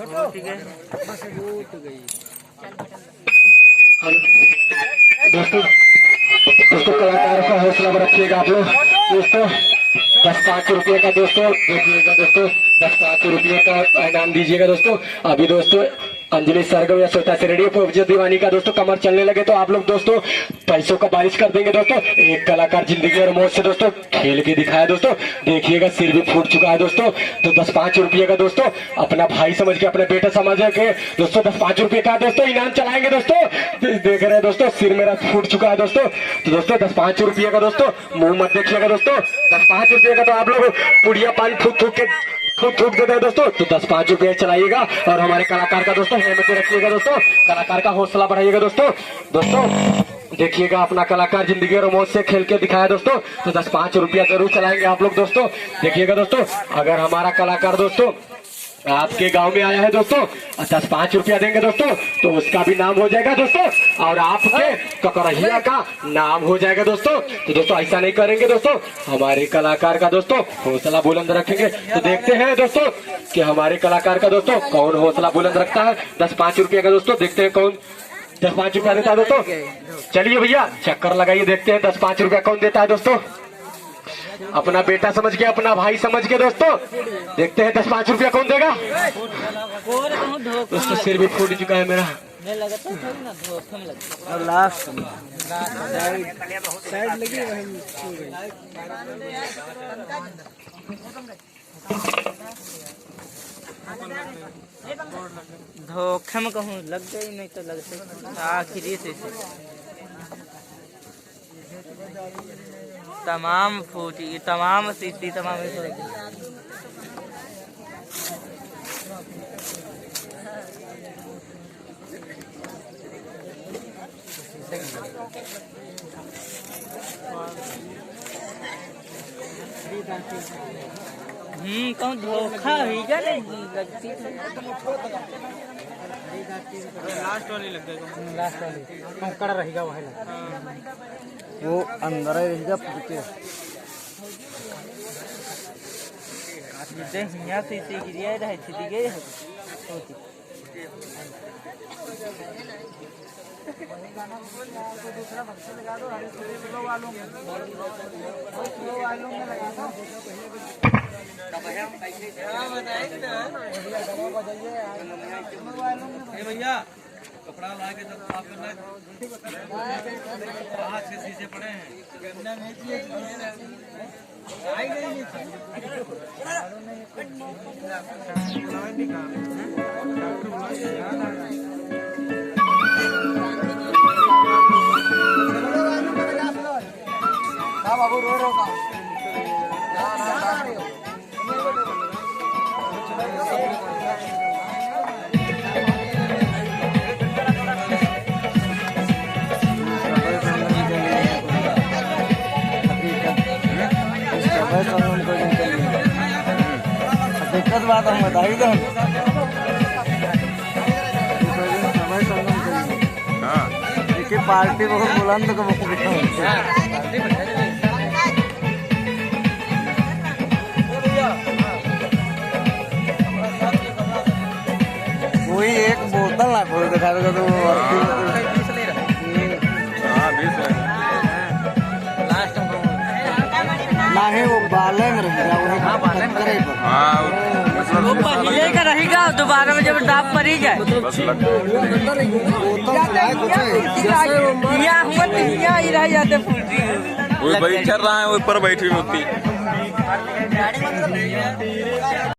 दोस्तों कलाकार का हौसला रखिएगा आप लोग। दोस्तों 10-5 रुपये का दोस्तों देखिएगा दोस्तों, 10-5 रुपये का इनाम दीजिएगा दोस्तों। अभी दोस्तों अंजलि सरगम या श्वेता रेडियो पर विजय दीवानी का दोस्तों कमर चलने लगे तो आप लोग दोस्तों पैसों का बारिश कर देंगे दोस्तों। एक कलाकार जिंदगी और मौत से दोस्तों खेल के दिखाया दोस्तों, देखिएगा सिर भी फूट चुका है दोस्तों। तो 10-5 रुपये का दोस्तों अपना भाई समझ के, अपने बेटा समझ के दोस्तों 10-5 रुपये का दोस्तों इनाम चलाएंगे दोस्तों। देख रहे हैं दोस्तों सिर मेरा फूट चुका है दोस्तों। तो दोस्तों 10-5 रुपये का दोस्तों मुंह मत देखिएगा दोस्तों। 10-5 रुपये का तो आप लोग पुड़िया पान थूक देते हैं दोस्तों। तो 10-5 रुपये चलाइएगा और हमारे कलाकार का दोस्तों हिम्मत रखिएगा दोस्तों, कलाकार का हौसला बढ़ाइएगा दोस्तों। देखिएगा अपना कलाकार जिंदगी और मौत से खेल के दिखाया दोस्तों। तो 10-5 रुपया जरूर चलाएंगे आप लोग दोस्तों। देखिएगा दोस्तों अगर हमारा कलाकार दोस्तों आपके गांव में आया है दोस्तों 10-5 रुपया देंगे दोस्तों तो उसका भी नाम हो जाएगा दोस्तों और आपके ककरहिया का नाम हो जाएगा दोस्तों। तो दोस्तों ऐसा नहीं करेंगे दोस्तों, हमारे कलाकार का दोस्तों हौसला बुलंद रखेंगे। तो देखते हैं दोस्तों कि हमारे कलाकार का दोस्तों कौन हौसला बुलंद रखता है। 10-5 रुपये का दोस्तों देखते हैं कौन 10-5 रुपया देता है दोस्तों। चलिए भैया चक्कर लगाइए, देखते हैं 10-5 रुपया कौन देता है दोस्तों। अपना बेटा समझ के, अपना भाई समझ के दोस्तों देखते हैं 10-5 रुपया कौन देगा। दोस्तों सिर भी फूट चुका है मेरा। धोखे में कहूँ लग गई, नहीं तो लगते आखिरी से तमाम फूटी, तमाम सीटी, तमाम कहूँ धोखा ही जा लगती लास्ट वाली लग गई, लास्ट वाली कड़ा रहेगा वो अंदर ही रहेगा फूटे यहाँ से गिरिया रहे छिटी गए दूसरा बक्सा लगा दो वालों भैया कपड़ा ला के जब साफ करना है 5-6 शीशे पड़े हैं। बाबू रो रो दिक्कत बात हम बता ही दो पार्टी बहुत बुलंद को कोई एक बोतल ना खोल दिखा देगा तो नहीं वो बाले में रहेगा, वो पहले का रहेगा, दोबारा में जब दाब पड़ी जाए यहाँ ही रह जाते वही बैठ रहा है ऊपर बैठी होती।